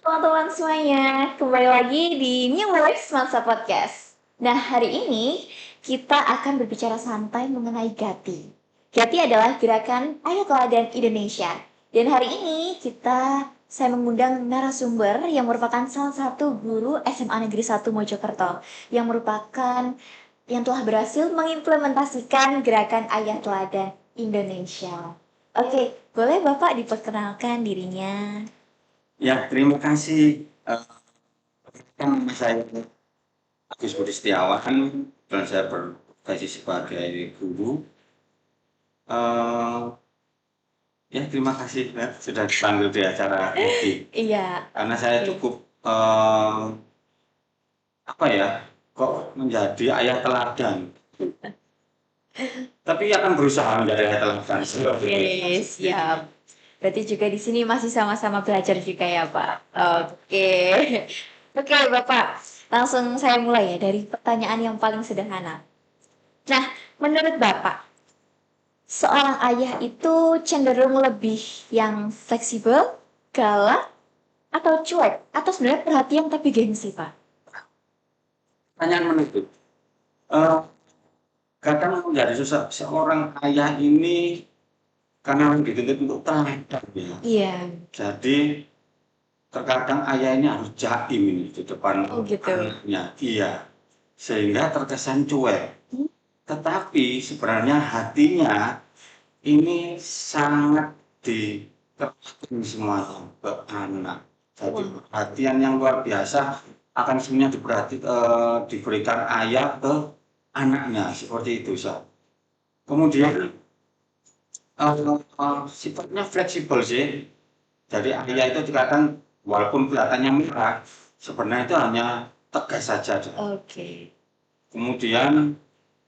Teman-teman semuanya, kembali lagi di New Waves Masa Podcast. Nah, hari ini kita akan berbicara santai mengenai Gati. Gati adalah gerakan Ayo Teladan Indonesia. Dan hari ini saya mengundang narasumber yang merupakan salah satu guru SMA Negeri 1 Mojokerto yang telah berhasil mengimplementasikan gerakan Ayah Teladan Indonesia. Oke, boleh Bapak diperkenalkan dirinya? Ya, terima kasih. Nama saya Agus Budi Setiawan dan saya berprofesi sebagai guru. Eh, ya, terima kasih ya, sudah dipanggil di acara ini. Iya, Karena saya oke. cukup apa ya, kok menjadi ayah teladan. Tapi akan berusaha menjadi ayah teladan. Oke, siap. Berarti juga di sini masih sama-sama belajar juga ya, Pak. Oke. Oke, Bapak. Langsung saya mulai ya dari pertanyaan yang paling sederhana. Nah, menurut Bapak, seorang ayah itu cenderung lebih yang fleksibel, galak, atau cuek? Atau sebenarnya perhatian tapi gengsi, Pak? Pertanyaan menutup. Eh, Kadang menjadi susah seorang ayah ini karena dituntut untuk teladan ya. Iya. Jadi terkadang ayah ini harus jaim ini di depan Oh, gitu. anaknya, iya, sehingga terkesan cuek. Tetapi sebenarnya hatinya ini sangat dikerahkan semuanya ke anak. Jadi Wah. perhatian yang luar biasa akan semuanya diberikan ayah ke anaknya seperti itu, Sa. Kemudian sifatnya fleksibel sih. Jadi ayah itu kadang walaupun kelihatannya marah, sebenarnya itu hanya tegas saja. Oke. Kemudian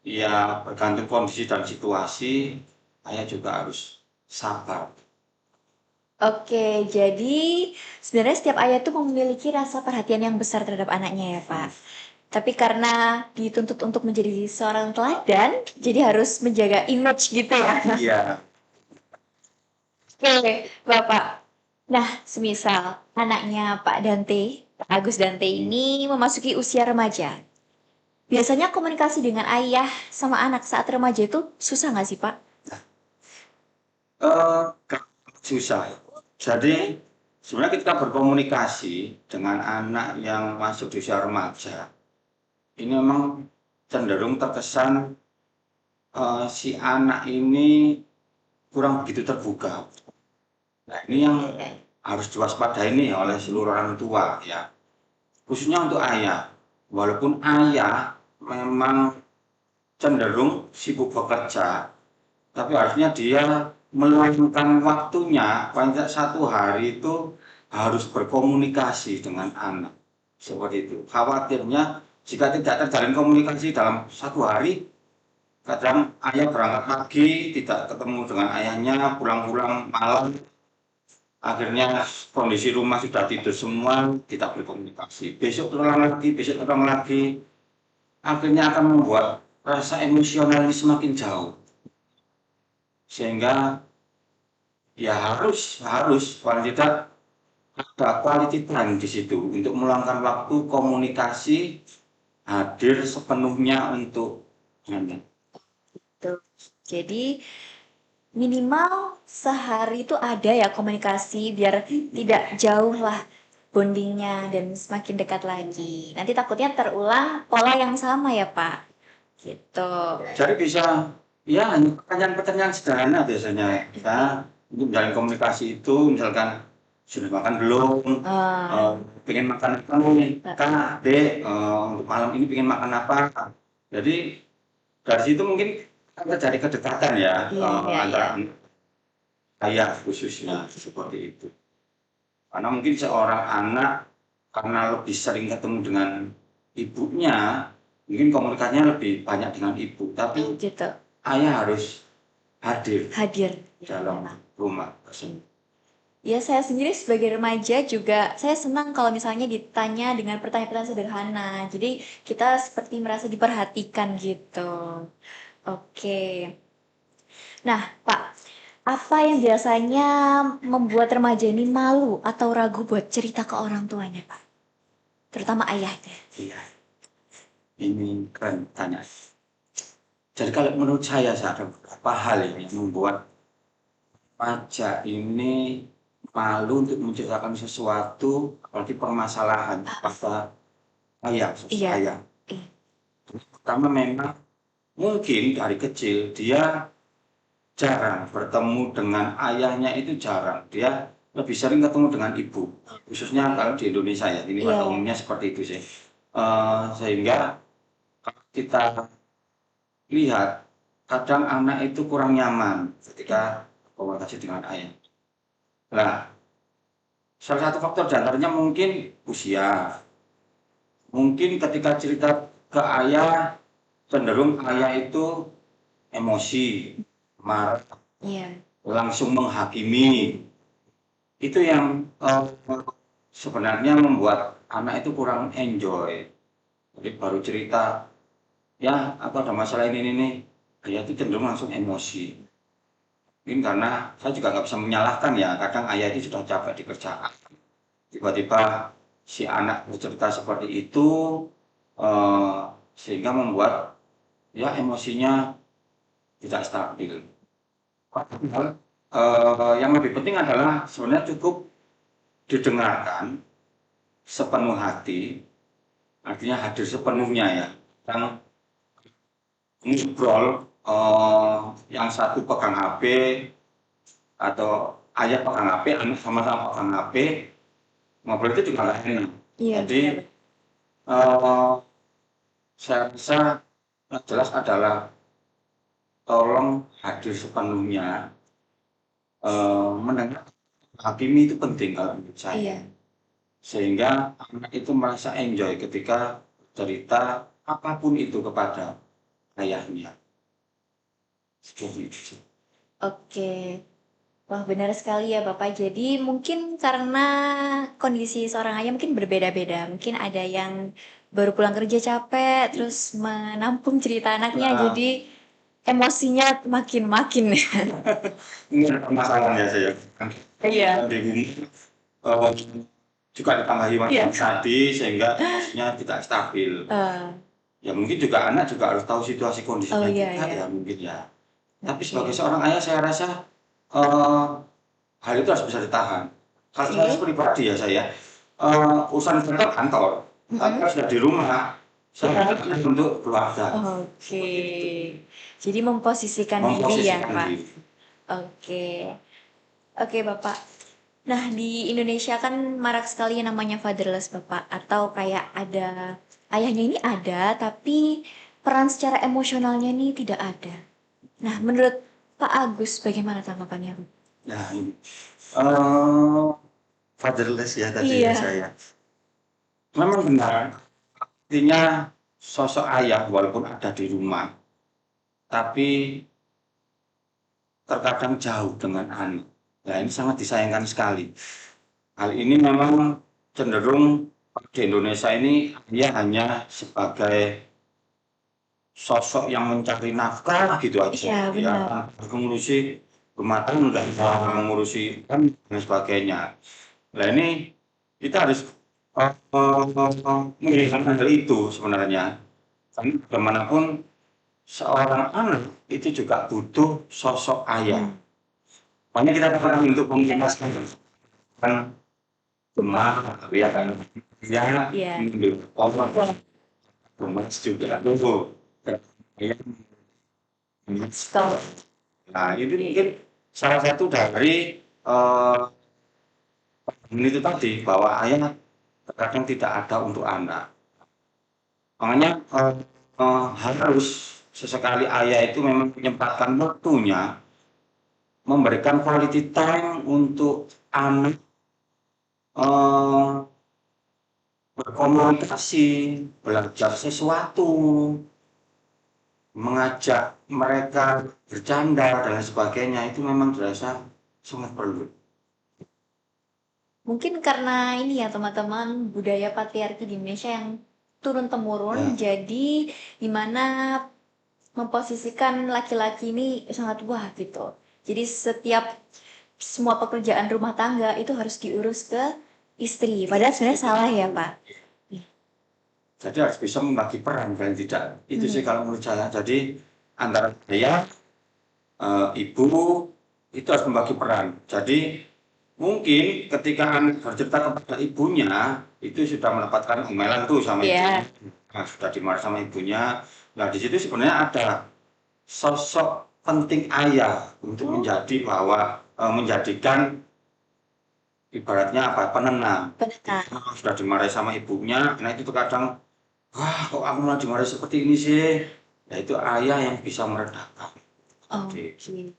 ya bergantung kondisi dan situasi, ayah juga harus sabar. Oke, jadi sebenarnya setiap ayah tuh memiliki rasa perhatian yang besar terhadap anaknya ya, Pak. Tapi karena dituntut untuk menjadi seorang teladan, jadi harus menjaga image gitu ya. Iya. Oke, Bapak. Nah, semisal anaknya Pak Dante, Pak Agus Dante ini memasuki usia remaja. Biasanya komunikasi dengan ayah sama anak saat remaja itu susah nggak sih, Pak? Eh, Susah. Jadi sebenarnya kita berkomunikasi dengan anak yang masuk di usia remaja, ini memang cenderung terkesan si anak ini kurang begitu terbuka. Nah, ini yang harus diwaspadai nih oleh seluruh orang tua ya. Khususnya untuk ayah. Walaupun ayah memang cenderung sibuk bekerja, tapi harusnya dia meluangkan waktunya paling tidak 1 hari itu harus berkomunikasi dengan anak. Seperti itu. Khawatirnya jika tidak terjalin komunikasi dalam 1 hari, kadang ayah berangkat pagi, tidak ketemu dengan ayahnya, pulang-pulang malam, akhirnya kondisi rumah sudah tidur semua, tidak berkomunikasi. Besok terulang lagi, akhirnya akan membuat rasa emosional ini semakin jauh. Sehingga ya harus paling tidak ada quality time di situ untuk meluangkan waktu komunikasi, hadir sepenuhnya untuk anak. Tuh. Jadi minimal sehari itu ada ya komunikasi biar tidak jauh lah bondingnya dan semakin dekat lagi. Nanti takutnya terulang pola yang sama ya Pak. Gitu. Jadi bisa ya hanya pertanyaan-pertanyaan sederhana biasanya kita untuk menjalin komunikasi itu, misalkan sudah makan belum, Ah, pengen makan apa nih, kak, dek, untuk malam ini pengen makan apa. Jadi dari situ mungkin akan terjadi kedekatan ya iya, iya, iya. antara ayah khususnya seperti itu. Karena mungkin seorang anak karena lebih sering ketemu dengan ibunya, mungkin komunikasinya lebih banyak dengan ibu, tapi Gitu. ayah harus hadir Hadir. dalam rumah tersebut. Ya, saya sendiri sebagai remaja juga, saya senang kalau misalnya ditanya dengan pertanyaan-pertanyaan sederhana. Jadi, kita seperti merasa diperhatikan gitu. Oke. Nah, Pak, apa yang biasanya membuat remaja ini malu atau ragu buat cerita ke orang tuanya, Pak? Terutama ayahnya. Iya, ini keren tanya. Jadi kalau menurut saya ada beberapa hal yang membuat remaja ini malu untuk menceritakan sesuatu, apalagi permasalahan pada ayah, sosok Iya. ayah. Iya. Pertama memang mungkin dari kecil dia jarang bertemu dengan ayahnya, itu jarang. Dia lebih sering ketemu dengan ibu, khususnya kalau di Indonesia ya. Ini pada Iya. umumnya seperti itu sih. Sehingga kalau kita lihat kadang anak itu kurang nyaman ketika berkomunikasi dengan ayah. Nah, salah satu faktor diantaranya mungkin usia. Mungkin ketika cerita ke ayah, cenderung ayah itu emosi, marah, Iya. langsung menghakimi. Itu yang sebenarnya membuat anak itu kurang enjoy. Jadi baru cerita, ya aku ada masalah ini nih, ayah itu cenderung langsung emosi. Mungkin karena saya juga nggak bisa menyalahkan ya, kadang ayah itu sudah capek di kerjaan. Tiba-tiba si anak bercerita seperti itu, eh, sehingga membuat ya emosinya tidak stabil. Padahal yang lebih penting adalah sebenarnya cukup didengarkan sepenuh hati, artinya hadir sepenuhnya ya. Yang ngobrol, yang satu pegang HP atau ayah pegang HP, anak sama-sama pegang HP, ngobrol itu juga nggak enak. Iya, Jadi benar. eh, saya rasa yang jelas adalah tolong hadir sepenuhnya, mendengar hakimi itu penting kalau menurut saya. Iya. Sehingga anak itu merasa enjoy ketika cerita apapun itu kepada ayahnya. Seperti itu. Oke. Wah, benar sekali ya Bapak. Jadi mungkin karena kondisi seorang ayah mungkin berbeda-beda. Mungkin ada yang baru pulang kerja capek, terus menampung cerita anaknya, Nah, jadi emosinya makin-makin. ini ada permasalahan ya saya. Iya. Di bumi eh, juga ditambahi Iya. masalah tadi sehingga emosinya tidak stabil. Eh, Ya mungkin juga anak juga harus tahu situasi oh kondisinya iya juga iya. ya mungkin ya. Tapi sebagai Oke. seorang ayah saya rasa eh, hal itu harus bisa ditahan. Kalau saya Oke. pribadi ya saya, urusan kantor kantor, tapi Mm-mm. kalau sudah di rumah, saya akan untuk keluarga, Oke. Jadi memposisikan diri ya, memposisikan Pak. diri. Oke. Oke, Bapak. Nah, di Indonesia kan marak sekali yang namanya fatherless, Bapak. Atau kayak ada ayahnya ini ada, tapi peran secara emosionalnya ini tidak ada. Nah, menurut Pak Agus, bagaimana tanggapannya? Nah ini, eh fatherless ya tadi ya Iya. saya. Memang benar, artinya sosok ayah walaupun ada di rumah, tapi terkadang jauh dengan anak. Nah ini sangat disayangkan sekali. Hal ini memang cenderung di Indonesia ini dia hanya sebagai sosok yang mencari nafkah gitu aja. Iya, Ya, benar. mengurusi rumah tangga, mengurusi kan dan sebagainya. Nah ini kita harus menghilangkan hal itu sebenarnya. Karena bagaimanapun seorang anak itu juga butuh sosok ayah. Makanya kita dapat untuk memuaskan kan rumah, ya kan, ya, Iya. Allah, rumah juga tuh, ya, Stop. nah ini mungkin salah satu dari itu tadi bahwa ayah terkadang tidak ada untuk anak. Makanya harus sesekali ayah itu memang menyempatkan waktunya memberikan quality time untuk anak, eh, berkomunikasi, belajar sesuatu, mengajak mereka bercanda dan lain sebagainya itu memang dirasa sangat perlu. Mungkin karena ini ya teman-teman budaya patriarki di Indonesia yang turun-temurun, Ya, jadi dimana memposisikan laki-laki ini sangat wah gitu. Jadi semua pekerjaan rumah tangga itu harus diurus ke istri. Padahal sebenarnya salah ya, Pak. Jadi harus bisa membagi peran dan tidak. Itu sih Mhm. kalau menurut saya. Jadi antara saya, ibu itu harus membagi peran. Jadi mungkin ketika anak bercerita kepada ibunya itu sudah mendapatkan omelan tuh sama Iya. ibunya, nah, sudah dimarah sama ibunya. Nah di situ sebenarnya ada sosok penting ayah untuk menjadikan ibaratnya apa penenang. Benar. Kalau sudah dimarahi sama ibunya, nah itu terkadang wah kok aku malah dimarahi seperti ini sih. Ya itu ayah yang bisa meredakan. Jadi Oke.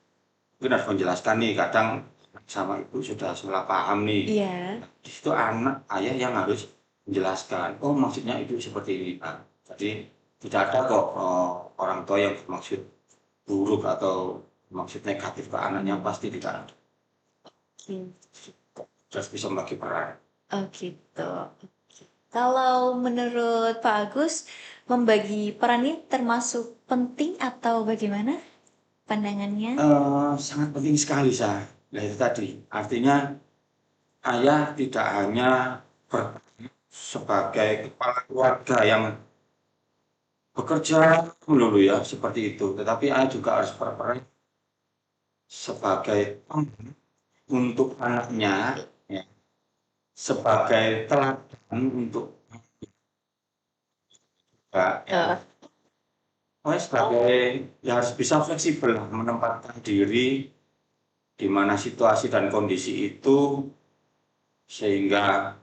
mungkin harus menjelaskan nih kadang sama ibu sudah salah paham nih. Iya. Di situ ayah yang harus menjelaskan. Oh maksudnya itu seperti ini Pak. Jadi tidak ada kok orang tua yang bermaksud buruk atau maksud negatif ke anaknya, pasti tidak ada. Oke. Terus bisa membagi peran. Oh gitu. Oke. Kalau menurut Pak Agus, membagi peran ini termasuk penting atau bagaimana pandangannya? Sangat penting sekali Sah. Nah itu tadi artinya ayah tidak hanya sebagai kepala keluarga yang bekerja melulu ya seperti itu, tetapi ayah juga harus berperan sebagai untuk anaknya, ya, sebagai teladan untuk ya, sebagai ya harus bisa fleksibel lah, menempatkan diri di mana situasi dan kondisi itu sehingga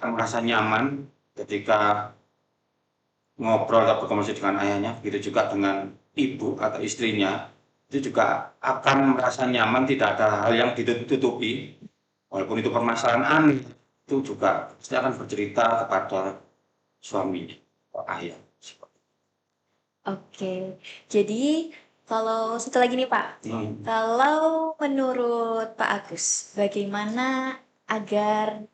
merasa nyaman ketika ngobrol atau berkomunikasi dengan ayahnya, begitu juga dengan ibu atau istrinya, itu juga akan merasa nyaman, tidak ada hal yang ditutupi, walaupun itu permasalahan aneh, itu juga pasti akan bercerita kepada suaminya, atau ayah. Oke. Jadi kalau satu lagi nih Pak, kalau menurut Pak Agus, bagaimana agar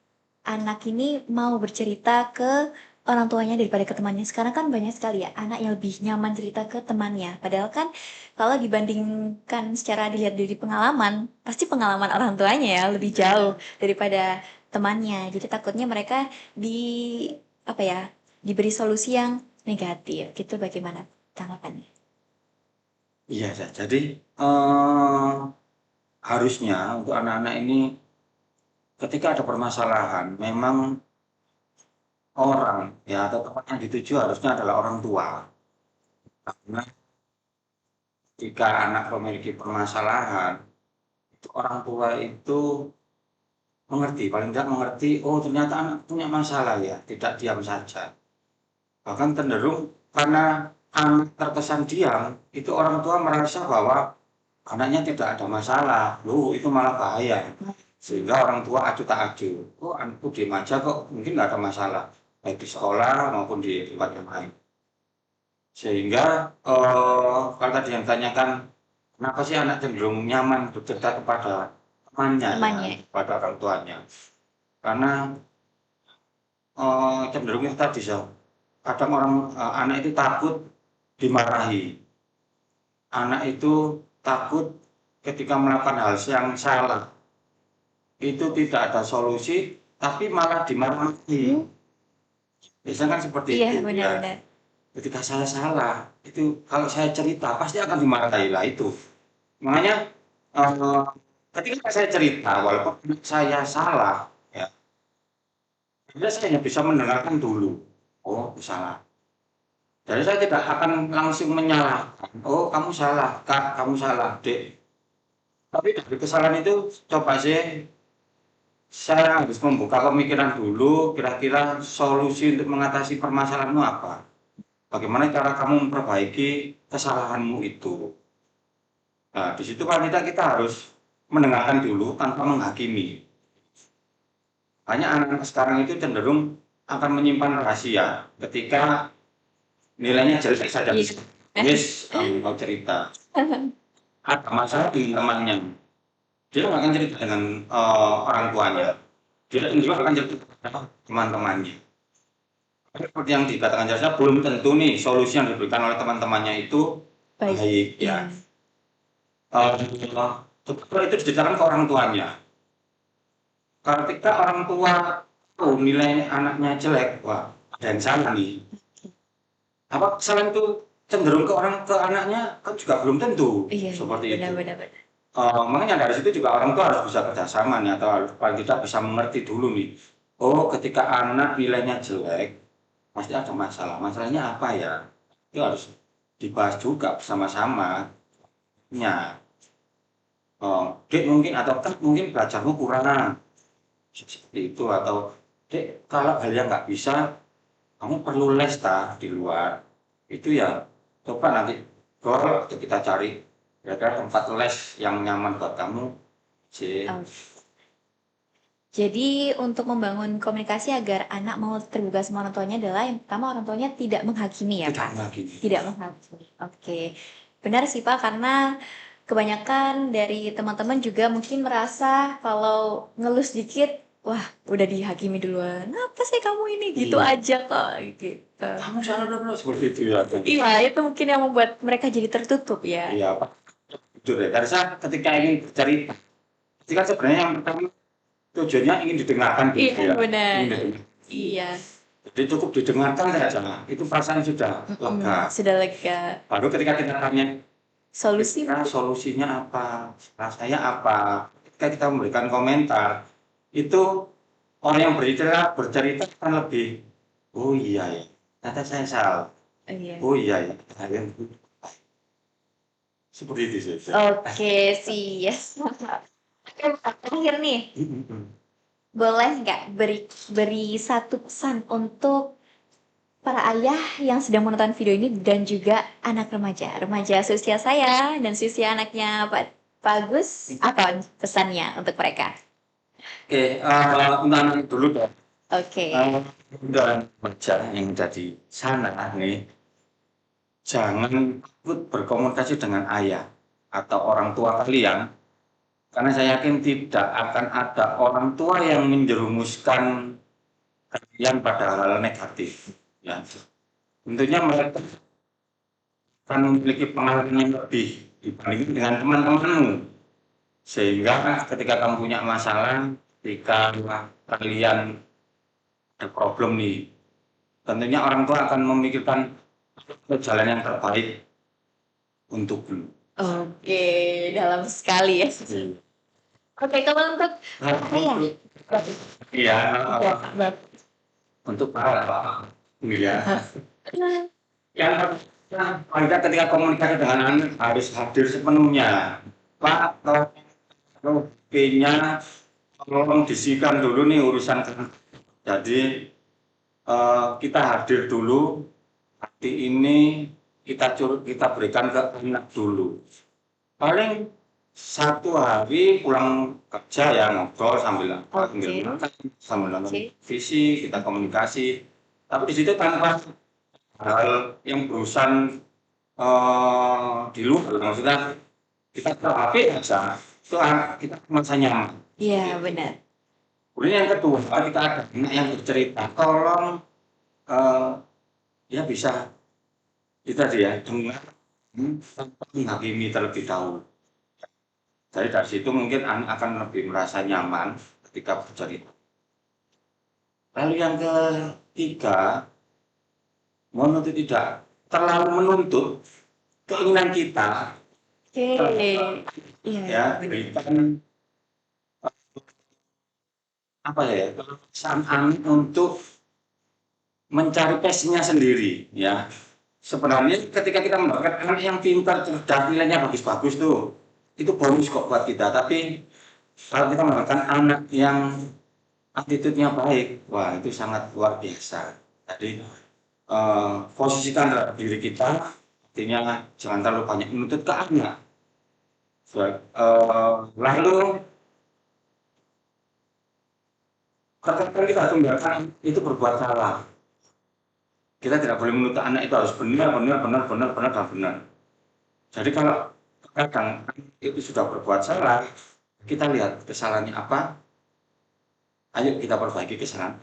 anak ini mau bercerita ke orang tuanya daripada ke temannya? Sekarang kan banyak sekali ya anak yang lebih nyaman cerita ke temannya. Padahal kan kalau dibandingkan secara dilihat dari pengalaman, pasti pengalaman orang tuanya ya lebih jauh daripada temannya. Jadi takutnya mereka apa ya, diberi solusi yang negatif. Gitu bagaimana tanggapannya? Iya, jadi harusnya untuk anak-anak ini ketika ada permasalahan, memang orang ya atau tempat yang dituju harusnya adalah orang tua. Karena jika anak memiliki permasalahan, itu orang tua itu mengerti, paling tidak mengerti, oh ternyata anak punya masalah ya, tidak diam saja. Bahkan cenderung karena anak terkesan diam, itu orang tua merasa bahwa anaknya tidak ada masalah, loh itu malah bahaya. Sehingga orang tua acuh tak acuh, oh anakku diem aja kok, mungkin nggak ada masalah, baik di sekolah maupun di tempat yang lain. Sehingga kalau tadi yang tanyakan, kenapa sih anak cenderung nyaman bercerita kepada temannya ya, Temannya. kepada orang tuanya? Karena cenderung itu tadi so, kadang anak itu takut dimarahi, anak itu takut ketika melakukan hal yang salah, itu tidak ada solusi, tapi malah dimarahi. Biasanya kan seperti Iya, itu ya. benar-benar. Ketika saya salah, itu kalau saya cerita pasti akan dimarahi lah itu. Makanya ketika saya cerita, walaupun saya salah, ya, saya hanya bisa mendengarkan dulu. Oh, salah. Jadi saya tidak akan langsung menyalahkan. Oh, kamu salah, Kak, kamu salah, Dek. Tapi dari kesalahan itu coba saya harus membuka pemikiran dulu, kira-kira solusi untuk mengatasi permasalahanmu apa? Bagaimana cara kamu memperbaiki kesalahanmu itu? Nah, di situ paling tidak kita harus mendengarkan dulu tanpa menghakimi. Hanya anak-anak sekarang itu cenderung akan menyimpan rahasia ketika nilainya jelek saja. Iya. Yes, kamu mau cerita. Ada masalah dengan temannya. Dia nggak akan cerita dengan orang tuanya. Dia juga akan cerita dengan teman-temannya. Seperti yang dikatakan Jasnya, belum tentu nih solusi yang diberikan oleh teman-temannya itu baik ya. Coba itu diceritakan ke orang tuanya. Ketika orang tua tahu nilai anaknya jelek, wah ada yang salah nih. Apa kesalahan itu cenderung ke anaknya kan juga belum tentu Iya, seperti itu. benar-benar. Makanya dari situ juga orang tua harus bisa kerjasama nih, atau paling tidak bisa mengerti dulu nih. Oh, ketika anak nilainya jelek, pasti ada masalah. Masalahnya apa ya? Itu harus dibahas juga bersama-sama. Ya, Dek mungkin atau kan mungkin belajarmu kurang seperti itu, atau Dek kalau hal yang nggak bisa, kamu perlu les di luar. Itu ya coba nanti kita cari kira-kira tempat les yang nyaman buat kamu sih. Jadi untuk membangun komunikasi agar anak mau terbuka sama orang tuanya adalah yang pertama orang tuanya tidak menghakimi ya Tidak Pak? menghakimi. Tidak menghakimi. Oke. Benar sih Pak, karena kebanyakan dari teman-teman juga mungkin merasa kalau ngeluh sedikit, wah udah dihakimi duluan. Apa sih kamu ini gitu Iya. aja kok gitu. Kamu salah benar seperti itu ya. Iya, itu mungkin yang membuat mereka jadi tertutup ya. Iya, Pak. Jujur ya, karena ketika ingin bercerita, itu kan sebenarnya yang pertama tujuannya ingin didengarkan gitu Iya, ya. benar. Ingin didengar. Iya. Jadi cukup didengarkan saja, itu perasaan sudah lega. Sudah lega. Baru ketika kita tanya Solusi kira solusinya apa, rasanya apa, ketika kita memberikan komentar, itu orang yang bercerita akan lebih, oh iya ya, ternyata saya salah, Iya. oh iya ya, seperti itu sih. Oke, sih, yes. Oke, terakhir nih, boleh nggak beri satu pesan untuk para ayah yang sedang menonton video ini dan juga anak remaja seusia saya dan seusia anaknya Pak Agus, apa pesannya untuk mereka? Oke, untuk anak dulu dong. Oke. Dan remaja yang jadi sana nih, jangan takut berkomunikasi dengan ayah atau orang tua kalian, karena saya yakin tidak akan ada orang tua yang menjerumuskan kalian pada hal negatif. Ya, tentunya mereka akan memiliki pengalaman yang lebih dibandingkan dengan teman-temanmu, sehingga ketika kamu punya masalah, ketika kalian ada problem nih, tentunya orang tua akan memikirkan jalan yang terbaik untukmu. Oke, dalam sekali ya. Oke, kalau untuk ayah, Iya, ya, untuk apa? Iya. Yang kita ketika komunikasi dengan anak harus hadir sepenuhnya. Pak, kalau B-nya tolong disikan dulu nih urusan. Jadi kita hadir dulu. Hati ini kita berikan ke anak dulu. Paling satu hari pulang kerja ya ngobrol sambil makan, sambil nonton visi, kita komunikasi. Tapi di situ tanpa hal yang berurusan di luar, maksudnya kita ke HP aja, itu kita merasa nyaman. Iya, benar. Kemudian yang kedua, kita ada anak yang bercerita, tolong ya bisa itu tadi ya, dengar tanpa menghakimi terlebih dahulu. Jadi dari situ mungkin anak akan lebih merasa nyaman ketika bercerita. Lalu yang ketiga, menuntut tidak terlalu menuntut keinginan kita. Oke. Ya, berikan apa ya, kesan anak untuk mencari passionnya sendiri ya. Sebenarnya ketika kita mendapatkan anak yang pintar, cerdas, nilainya bagus-bagus tuh, itu bonus kok buat kita. Tapi kalau kita mendapatkan anak yang attitude-nya baik, wah itu sangat luar biasa. Jadi posisikan terhadap diri kita, artinya jangan terlalu banyak menuntut ke anak. Lalu ketika kita tinggalkan itu berbuat salah, kita tidak boleh menuntut anak itu harus benar dan benar. Jadi kalau kadang itu sudah berbuat salah, kita lihat kesalahannya apa, ayo kita perbaiki kesalahan.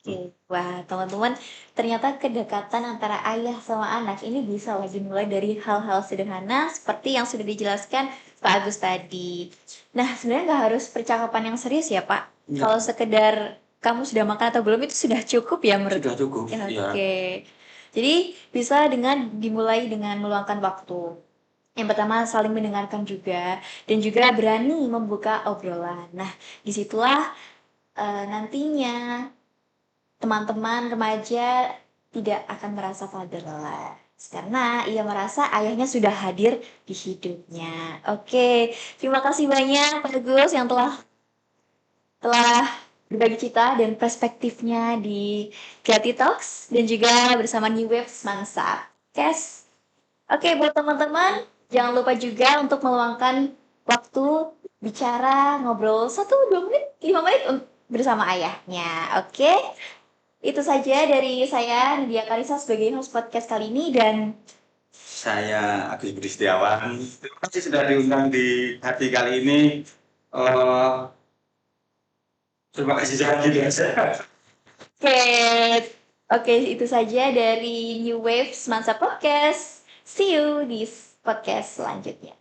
Oke, wah teman-teman, ternyata kedekatan antara ayah sama anak ini bisa lagi mulai dari hal-hal sederhana seperti yang sudah dijelaskan Pak Agus tadi. Nah, sebenarnya nggak harus percakapan yang serius ya Pak. Ya, Kalau sekedar kamu sudah makan atau belum itu sudah cukup ya menurut. sudah cukup. Ya, Ya, oke. Jadi bisa dimulai dengan meluangkan waktu. Yang pertama saling mendengarkan juga dan juga berani membuka obrolan. Nah, disitulah nantinya teman-teman remaja tidak akan merasa fatherless karena ia merasa ayahnya sudah hadir di hidupnya. Oke, terima kasih banyak Pak Agus yang telah berbagi cerita dan perspektifnya di Creative Talks dan juga bersama New Waves Mansa. Kes. Oke, buat teman-teman, jangan lupa juga untuk meluangkan waktu bicara, ngobrol 1, 2 menit, 5 menit bersama ayahnya. Oke, itu saja dari saya, Nadia Karisa sebagai host podcast kali ini dan saya Agus Budi Setiawan. Terima kasih sudah diundang di hati kali ini. Eh, terima kasih saya. oke, oke itu saja dari New Waves Mansa Podcast. See you di podcast selanjutnya.